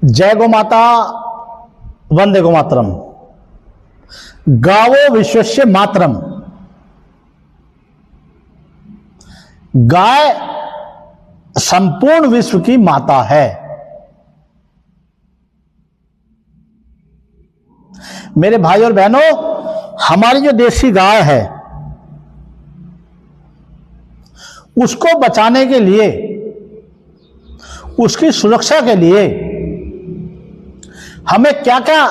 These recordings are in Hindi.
जय गौ माता, वंदे गो मातरम। गावो विश्वस्य मातरम। गाय संपूर्ण विश्व की माता है। मेरे भाई और बहनों, हमारी जो देसी गाय है उसको बचाने के लिए, उसकी सुरक्षा के लिए हमें क्या क्या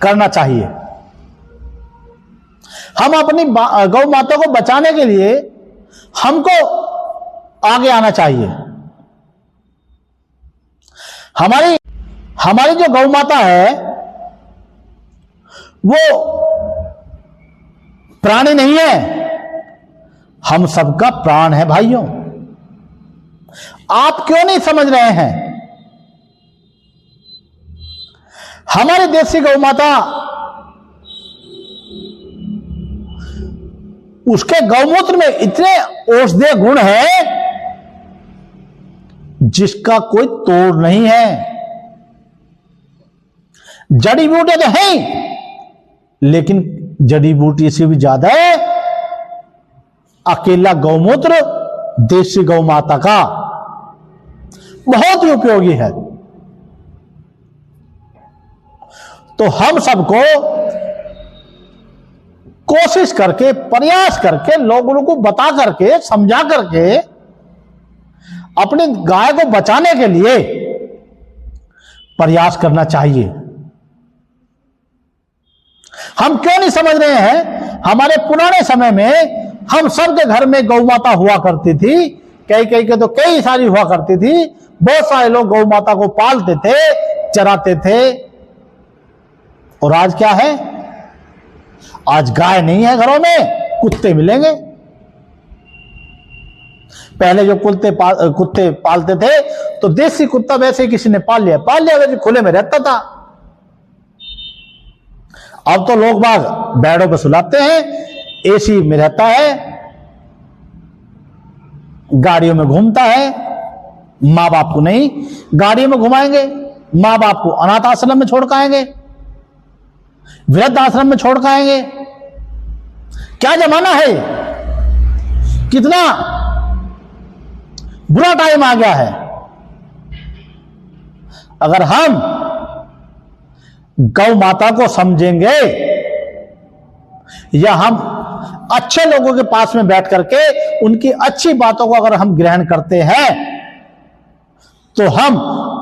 करना चाहिए। हम अपनी गौ माता को बचाने के लिए हमको आगे आना चाहिए। हमारी जो गौ माता है वो प्राणी नहीं है, हम सबका प्राण है। भाइयों, आप क्यों नहीं समझ रहे हैं? हमारी देसी गौ माता, उसके गौमूत्र में इतने औषधीय गुण है जिसका कोई तोड़ नहीं है। जड़ी बूटी तो है, लेकिन जड़ी बूटी से भी ज्यादा है अकेला गौमूत्र देसी गौ माता का बहुत ही उपयोगी है। तो हम सबको कोशिश करके, प्रयास करके, लोगों को बता करके, समझा करके अपनी गाय को बचाने के लिए प्रयास करना चाहिए। हम क्यों नहीं समझ रहे हैं? हमारे पुराने समय में हम सबके घर में गौ माता हुआ करती थी, कई के तो कई सारी हुआ करती थी। बहुत सारे लोग गौ माता को पालते थे, चराते थे। और आज क्या है? आज गाय नहीं है घरों में, कुत्ते मिलेंगे। पहले जो कुत्ते पालते थे तो देसी कुत्ता वैसे किसी ने पाल लिया वैसे खुले में रहता था। अब तो लोग बाग बेड़ों पर सुलाते हैं, एसी में रहता है, गाड़ियों में घूमता है। मां बाप को नहीं गाड़ियों में घुमाएंगे, मां बाप को अनाथ आश्रम में छोड़ आएंगे, वृद्ध आश्रम में छोड़ आएंगे। क्या जमाना है, कितना बुरा टाइम आ गया है। अगर हम गौ माता को समझेंगे या हम अच्छे लोगों के पास में बैठ करके उनकी अच्छी बातों को अगर हम ग्रहण करते हैं तो हम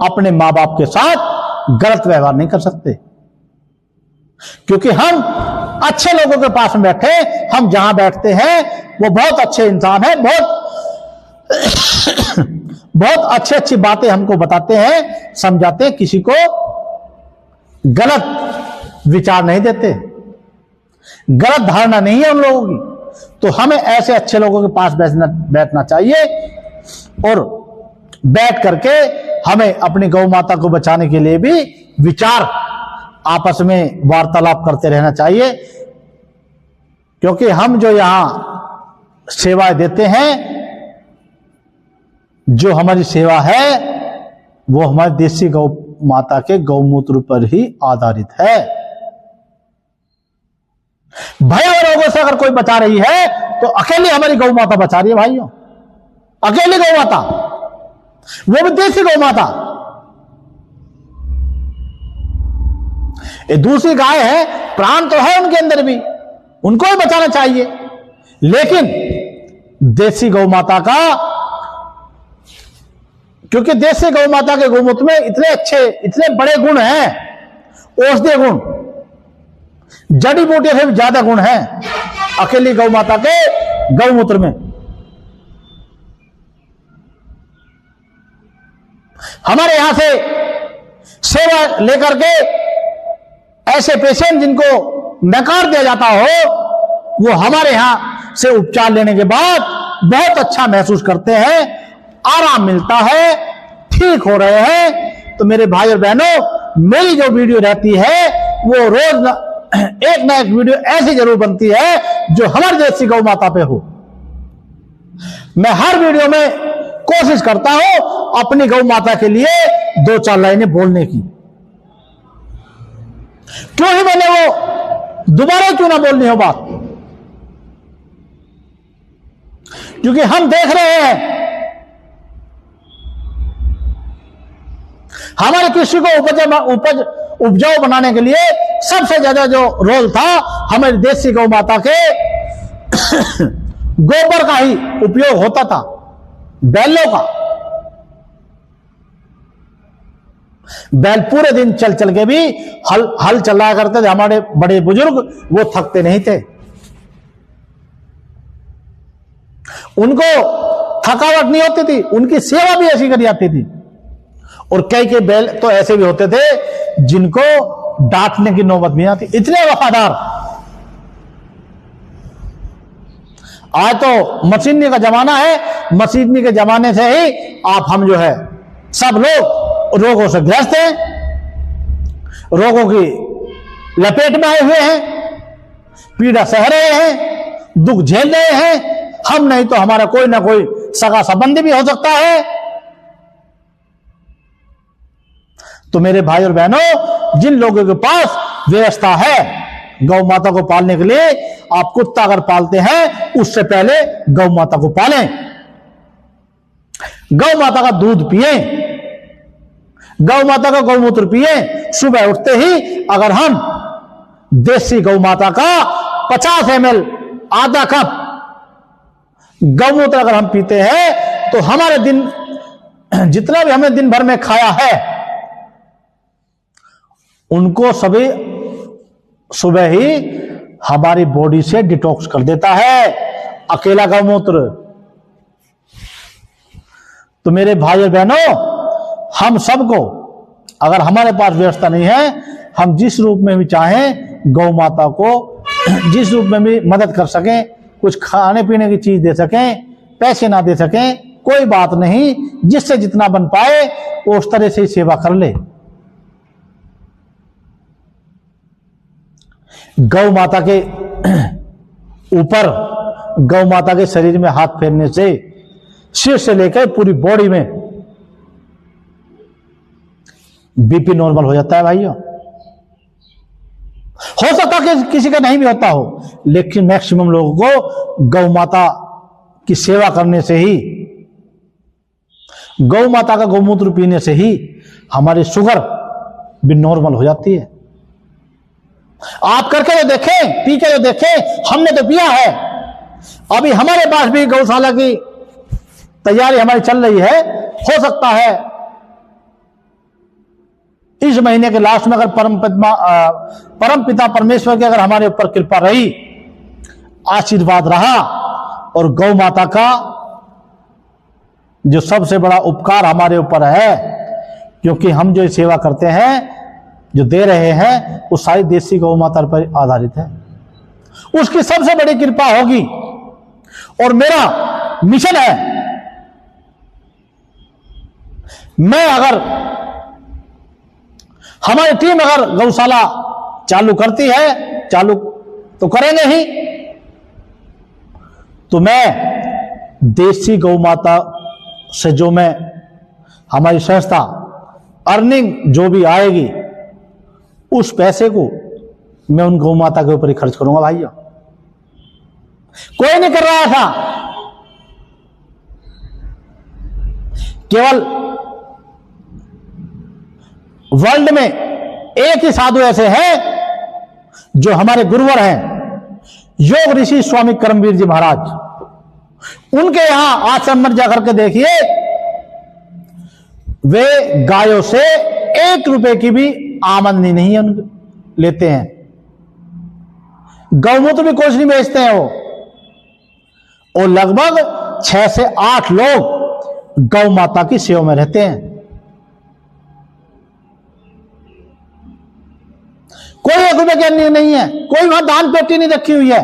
अपने मां बाप के साथ गलत व्यवहार नहीं कर सकते, क्योंकि हम अच्छे लोगों के पास में बैठे, हम जहां बैठते हैं वो बहुत अच्छे इंसान है, बहुत अच्छी बातें हमको बताते हैं, समझाते हैं, किसी को गलत विचार नहीं देते, गलत धारणा नहीं है उन लोगों की। तो हमें ऐसे अच्छे लोगों के पास बैठना चाहिए और बैठ करके हमें अपनी गौ माता को बचाने के लिए भी विचार आपस में वार्तालाप करते रहना चाहिए। क्योंकि हम जो यहां सेवाएं देते हैं, जो हमारी सेवा है वो हमारी देसी गौ माता के गौमूत्र पर ही आधारित है। भय और रोगों से अगर कोई बचा रही है तो अकेली हमारी गौ माता बचा रही है। भाइयों, अकेली गौ माता, वो भी देसी गौ माता। ये दूसरी गाय है, प्राण तो है उनके अंदर भी, उनको भी बचाना चाहिए। लेकिन देसी गौ माता का, क्योंकि देसी गौ माता के गौमूत्र में इतने अच्छे, इतने बड़े गुण हैं, औषधीय गुण, जड़ी बूटी से भी ज्यादा गुण हैं अकेली गौ माता के गौमूत्र में। हमारे यहां से सेवा लेकर के ऐसे पेशेंट जिनको नकार दिया जाता हो, वो हमारे यहां से उपचार लेने के बाद बहुत अच्छा महसूस करते हैं, आराम मिलता है, ठीक हो रहे हैं। तो मेरे भाई और बहनों, मेरी जो वीडियो रहती है वो रोज एक ना एक वीडियो ऐसी जरूर बनती है जो हमारी देसी गौ माता पे हो। मैं हर वीडियो में कोशिश करता हूं अपनी गौ माता के लिए दो चार लाइनें बोलने की। क्यों ही मैंने वो दोबारा क्यों ना बोलनी हो बात, क्योंकि हम देख रहे हैं हमारे कृषि को उपजाऊ बनाने के लिए सबसे ज्यादा जो रोल था हमारी देसी गौ माता के गोबर का ही उपयोग होता था, बैलों का। बैल पूरे दिन चल चल के भी हल चलाया करते थे हमारे बड़े बुजुर्ग, वो थकते नहीं थे, उनको थकावट नहीं होती थी, उनकी सेवा भी ऐसी करी जाती थी। और कई बैल तो ऐसे भी होते थे जिनको डांटने की नौबत नहीं आती, इतने वफादार। आज तो मशीनी का जमाना है, मशीनी के जमाने से ही हम जो है सब लोग रोगों से ग्रस्त हैं, रोगों की लपेट में आए हुए हैं, पीड़ा सह रहे हैं, दुख झेल रहे हैं। हम नहीं तो हमारा कोई ना कोई सगा संबंधी भी हो सकता है। तो मेरे भाई और बहनों, जिन लोगों के पास व्यवस्था है गौ माता को पालने के लिए, आप कुत्ता अगर पालते हैं उससे पहले गौ माता को पालें, गौ माता का दूध पिए, गौ माता का गौमूत्र पिए। सुबह उठते ही अगर हम देसी गौ माता का 50 ml आधा कप गौमूत्र अगर हम पीते हैं तो हमारे दिन जितना भी हमने दिन भर में खाया है उनको सभी सुबह ही हमारी बॉडी से डिटॉक्स कर देता है अकेला गौमूत्र। तो मेरे भाई और बहनों, हम सबको अगर हमारे पास व्यवस्था नहीं है, हम जिस रूप में भी चाहें गौ माता को जिस रूप में भी मदद कर सकें, कुछ खाने पीने की चीज दे सकें, पैसे ना दे सकें, कोई बात नहीं, जिससे जितना बन पाए वो उस तरह से ही सेवा कर ले। गौ माता के ऊपर, गौ माता के शरीर में हाथ फेरने से सिर से लेकर पूरी बॉडी में बीपी नॉर्मल हो जाता है भाइयों। हो सकता है कि किसी का नहीं भी होता हो, लेकिन मैक्सिमम लोगों को गौ माता की सेवा करने से ही, गौ माता का गौमूत्र पीने से ही हमारी शुगर भी नॉर्मल हो जाती है। आप करके तो देखें, पी के तो देखें, हमने तो पिया है। अभी हमारे पास भी गौशाला की तैयारी हमारी चल रही है। हो सकता है इस महीने के लास्ट में अगर परम पिता परमेश्वर की अगर हमारे ऊपर कृपा रही, आशीर्वाद रहा, और गौ माता का जो सबसे बड़ा उपकार हमारे ऊपर है, क्योंकि हम जो सेवा करते हैं, जो दे रहे हैं, वो सारी देसी गौ माता पर आधारित है, उसकी सबसे बड़ी कृपा होगी। और मेरा मिशन है, मैं अगर हमारी टीम अगर गौशाला चालू करती है, चालू तो करेंगे ही, तो मैं देसी गौ माता से जो मैं हमारी संस्था अर्निंग जो भी आएगी, उस पैसे को मैं उन गौ माता के ऊपर ही खर्च करूंगा भाइयों। कोई नहीं कर रहा था, केवल वर्ल्ड में एक ही साधु ऐसे हैं जो हमारे गुरुवर हैं, योग ऋषि स्वामी कर्मवीर जी महाराज। उनके यहां आश्रम में जाकर के देखिए, वे गायों से 1 रुपए की भी आमदनी नहीं है उनके लेते हैं। गौमूत्र भी कुछ नहीं बेचते हैं वो लगभग 6 से 8 लोग गौ माता की सेवा में रहते हैं। कोई 1 रुपए की अन्य नहीं है, कोई वहां दान पेटी नहीं रखी हुई है।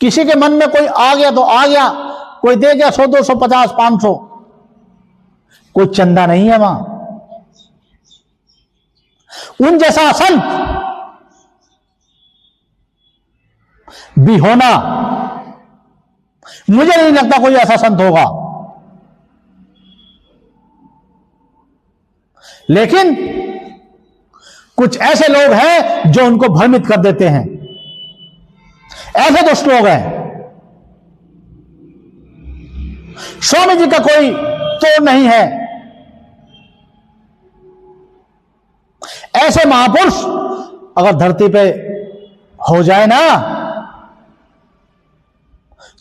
किसी के मन में कोई आ गया तो आ गया, कोई दे गया 100, 200, 50, 500, कोई चंदा नहीं है वहां। उन जैसा संत भी होना, मुझे नहीं लगता कोई ऐसा संत होगा। लेकिन कुछ ऐसे लोग हैं जो उनको भ्रमित कर देते हैं। ऐसे दुष्ट लोग हैं। स्वामी जी का कोई तोड़ नहीं है। ऐसे महापुरुष अगर धरती पे हो जाए ना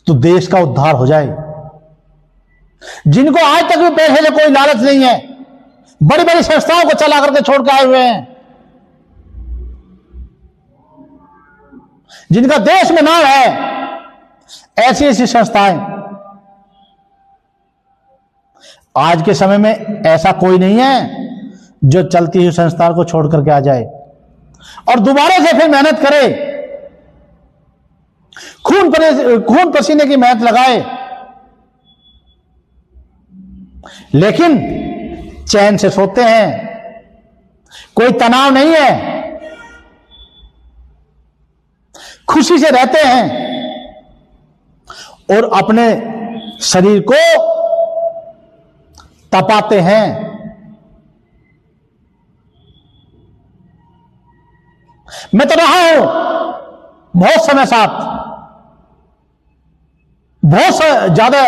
तो देश का उद्धार हो जाए। जिनको आज तक भी पैसे से कोई लालच नहीं है, बड़ी बड़ी संस्थाओं को चला करके छोड़ के आए हुए हैं, जिनका देश में नाम है, ऐसी ऐसी संस्थाएं। आज के समय में ऐसा कोई नहीं है जो चलती हुई संस्था को छोड़ करके आ जाए और दोबारा से फिर मेहनत करे, खून पसीने की मेहनत लगाए, लेकिन चैन से सोते हैं, कोई तनाव नहीं है, खुशी से रहते हैं और अपने शरीर को तपाते हैं। मैं तो रहा हूं बहुत समय साथ, बहुत ज्यादा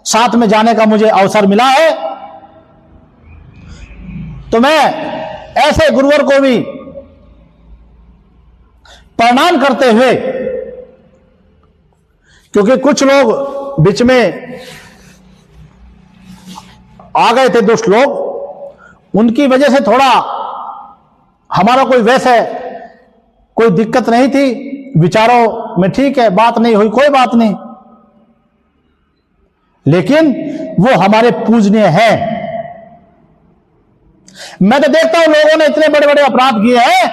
साथ में जाने का मुझे अवसर मिला है, तो मैं ऐसे गुरुवर को भी प्रणाम करते हुए, क्योंकि कुछ लोग बीच में आ गए थे, दुष्ट लोग, उनकी वजह से थोड़ा हमारा कोई वैसे कोई दिक्कत नहीं थी, विचारों में ठीक है, बात नहीं हुई, कोई बात नहीं, लेकिन वो हमारे पूजनीय हैं। मैं तो देखता हूं लोगों ने इतने बड़े बड़े अपराध किए हैं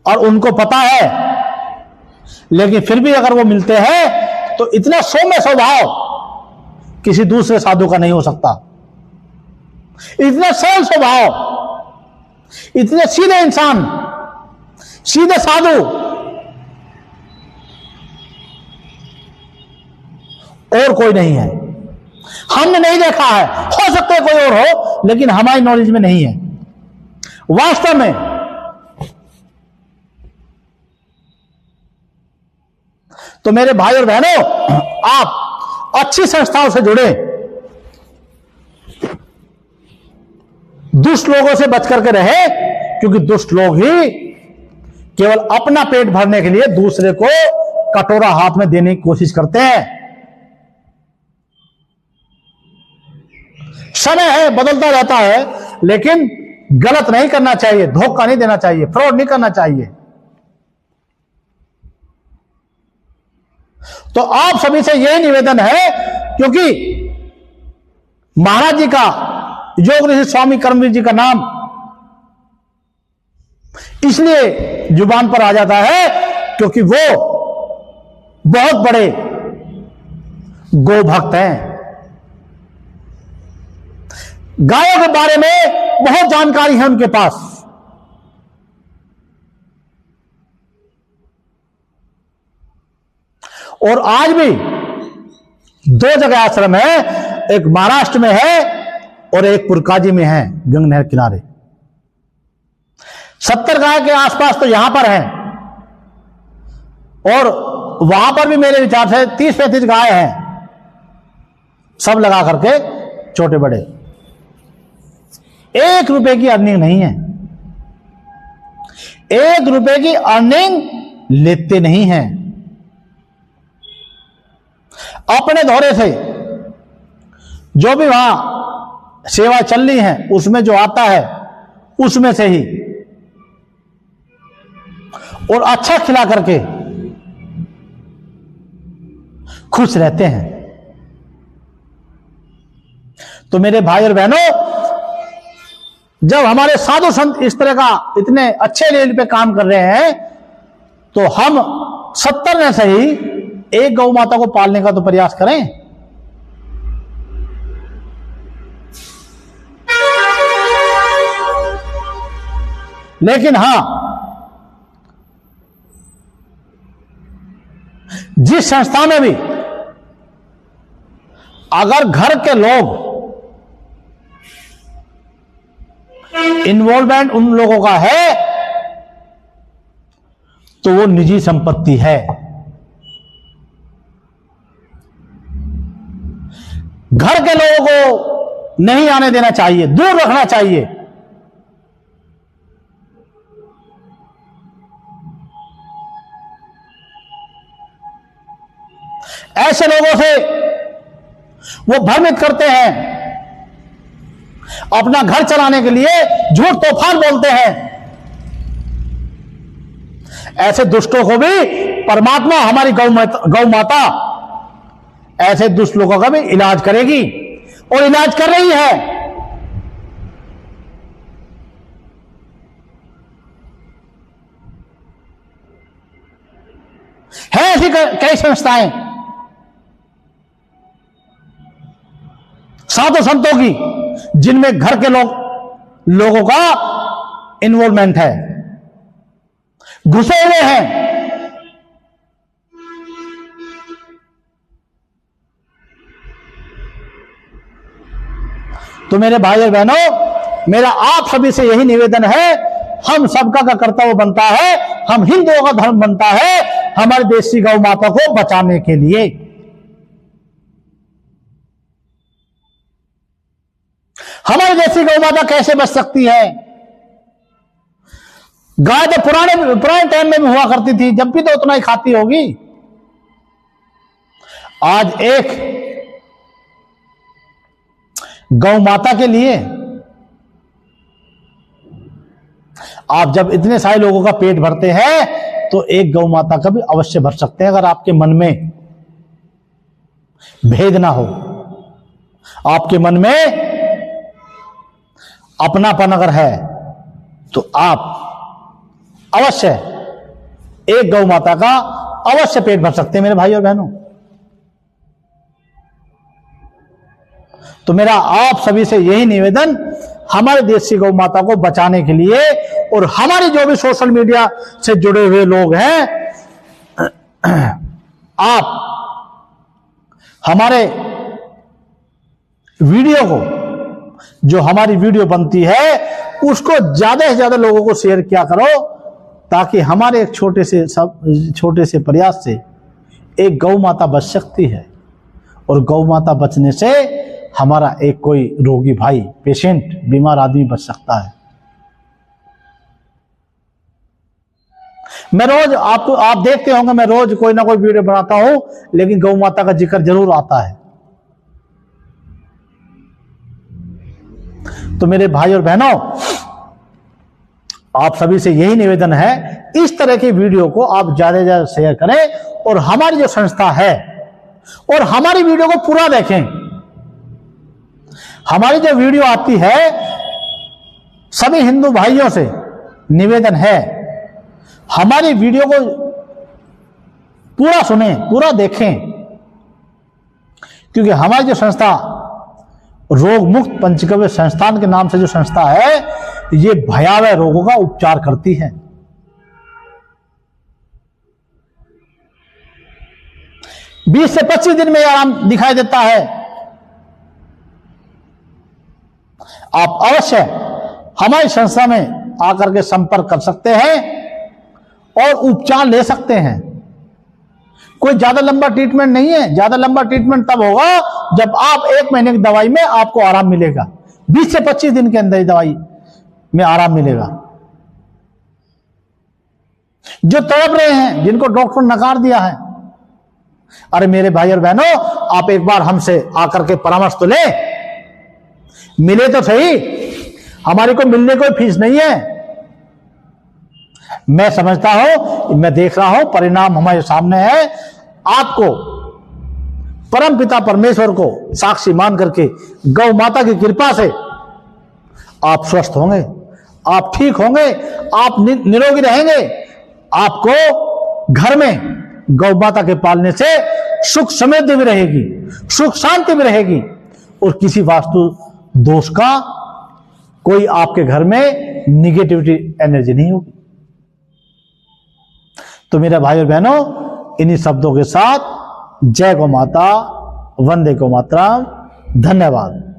और उनको पता है, लेकिन फिर भी अगर वो मिलते हैं तो इतना सौम्य स्वभाव किसी दूसरे साधु का नहीं हो सकता। इतना सरल स्वभाव, इतने सीधे इंसान, सीधे साधु और कोई नहीं है। हमने नहीं देखा है, हो सकता है कोई और हो, लेकिन हमारी नॉलेज में नहीं है। वास्तव में तो मेरे भाई और बहनों, आप अच्छी संस्थाओं से जुड़े, दुष्ट लोगों से बच करके रहे, क्योंकि दुष्ट लोग ही केवल अपना पेट भरने के लिए दूसरे को कटोरा हाथ में देने की कोशिश करते हैं। समय है, बदलता रहता है, लेकिन गलत नहीं करना चाहिए, धोखा नहीं देना चाहिए, फ्रॉड नहीं करना चाहिए। तो आप सभी से यही निवेदन है, क्योंकि महाराज जी का, योग ऋषि स्वामी कर्मवीर जी का नाम इसलिए जुबान पर आ जाता है क्योंकि वो बहुत बड़े गोभक्त हैं। गायों के बारे में बहुत जानकारी है उनके पास। और आज भी दो जगह आश्रम है, एक महाराष्ट्र में है और एक पुरकाजी में है, गंगा नहर किनारे। 70 गाय के आसपास तो यहां पर हैं, और वहां पर भी मेरे विचार से 30-35 गाय हैं, सब लगा करके छोटे बड़े। 1 रुपए की अर्निंग नहीं है, 1 रुपए की अर्निंग लेते नहीं हैं। अपने दौरे से जो भी वहां सेवा चल रही है उसमें जो आता है उसमें से ही, और अच्छा खिला करके खुश रहते हैं। तो मेरे भाई और बहनों, जब हमारे साधु संत इस तरह का इतने अच्छे लेवल पे काम कर रहे हैं, तो हम 70 में से ही एक गौ माता को पालने का तो प्रयास करें। लेकिन हां, जिस संस्था में भी अगर घर के लोग इन्वॉल्वमेंट उन लोगों का है तो वो निजी संपत्ति है। घर के लोगों को नहीं आने देना चाहिए, दूर रखना चाहिए। ऐसे लोगों से वो भ्रमित करते हैं, अपना घर चलाने के लिए झूठ तूफान बोलते हैं। ऐसे दुष्टों को भी परमात्मा, हमारी गौ माता ऐसे दुष्ट लोगों का भी इलाज करेगी और इलाज कर रही है। ऐसी कई संस्थाएं साधु संतों की जिनमें घर के लोगों का इन्वॉल्वमेंट है, घुसे हुए हैं। तो मेरे भाई और बहनों, मेरा आप सभी से यही निवेदन है, हम सबका का कर्तव्य बनता है, हम हिंदुओं का धर्म बनता है हमारे देश की गौ माता को बचाने के लिए। हमारी देश की गौ माता कैसे बच सकती है? गाय तो पुराने टाइम में भी हुआ करती थी, जब भी तो उतना ही खाती होगी। आज एक गौ माता के लिए आप जब इतने सारे लोगों का पेट भरते हैं तो एक गौ माता का भी अवश्य भर सकते हैं, अगर आपके मन में भेद ना हो, आपके मन में अपनापन अगर है तो आप अवश्य एक गौ माता का अवश्य पेट भर सकते हैं मेरे भाई और बहनों। तो मेरा आप सभी से यही निवेदन, हमारे देश की गौ माता को बचाने के लिए और हमारे जो भी सोशल मीडिया से जुड़े हुए लोग हैं, आप हमारे वीडियो को, जो हमारी वीडियो बनती है उसको ज्यादा से ज्यादा लोगों को शेयर किया करो, ताकि हमारे एक छोटे से प्रयास से एक गौ माता बच सकती है। और गौ माता बचने से हमारा एक कोई रोगी भाई, पेशेंट, बीमार आदमी बच सकता है। मैं रोज आप देखते होंगे, मैं रोज कोई ना कोई वीडियो बनाता हूं, लेकिन गौ माता का जिक्र जरूर आता है। तो मेरे भाई और बहनों, आप सभी से यही निवेदन है, इस तरह की वीडियो को आप ज्यादा से ज्यादा शेयर करें और हमारी जो संस्था है और हमारी वीडियो को पूरा देखें। हमारी जो वीडियो आती है, सभी हिंदू भाइयों से निवेदन है, हमारी वीडियो को पूरा सुनें, पूरा देखें, क्योंकि हमारी जो संस्था रोग मुक्त पंचगव्य संस्थान के नाम से जो संस्था है, ये भयावह रोगों का उपचार करती है। 20 से 25 दिन में आराम दिखाई देता है। आप अवश्य हमारी संस्था में आकर के संपर्क कर सकते हैं और उपचार ले सकते हैं। कोई ज्यादा लंबा ट्रीटमेंट नहीं है। ज्यादा लंबा ट्रीटमेंट तब होगा जब आप 1 महीने की दवाई में आपको आराम मिलेगा। 20 से 25 दिन के अंदर ही दवाई में आराम मिलेगा। जो तड़प रहे हैं, जिनको डॉक्टर ने नकार दिया है, अरे मेरे भाई और बहनों, आप एक बार हमसे आकर के परामर्श तो ले, मिले तो सही। हमारी को मिलने कोई फीस नहीं है। मैं समझता हूं, मैं देख रहा हूं, परिणाम हमारे सामने है। आपको परम पिता परमेश्वर को साक्षी मान करके गौ माता की कृपा से आप स्वस्थ होंगे, आप ठीक होंगे, आप निरोगी रहेंगे। आपको घर में गौ माता के पालने से सुख समृद्धि भी रहेगी, सुख शांति भी रहेगी और किसी वास्तु दोष का कोई आपके घर में निगेटिविटी एनर्जी नहीं होगी। तो मेरे भाई और बहनों, इन्हीं शब्दों के साथ जय गौ माता, वंदे गौ मातरम, धन्यवाद।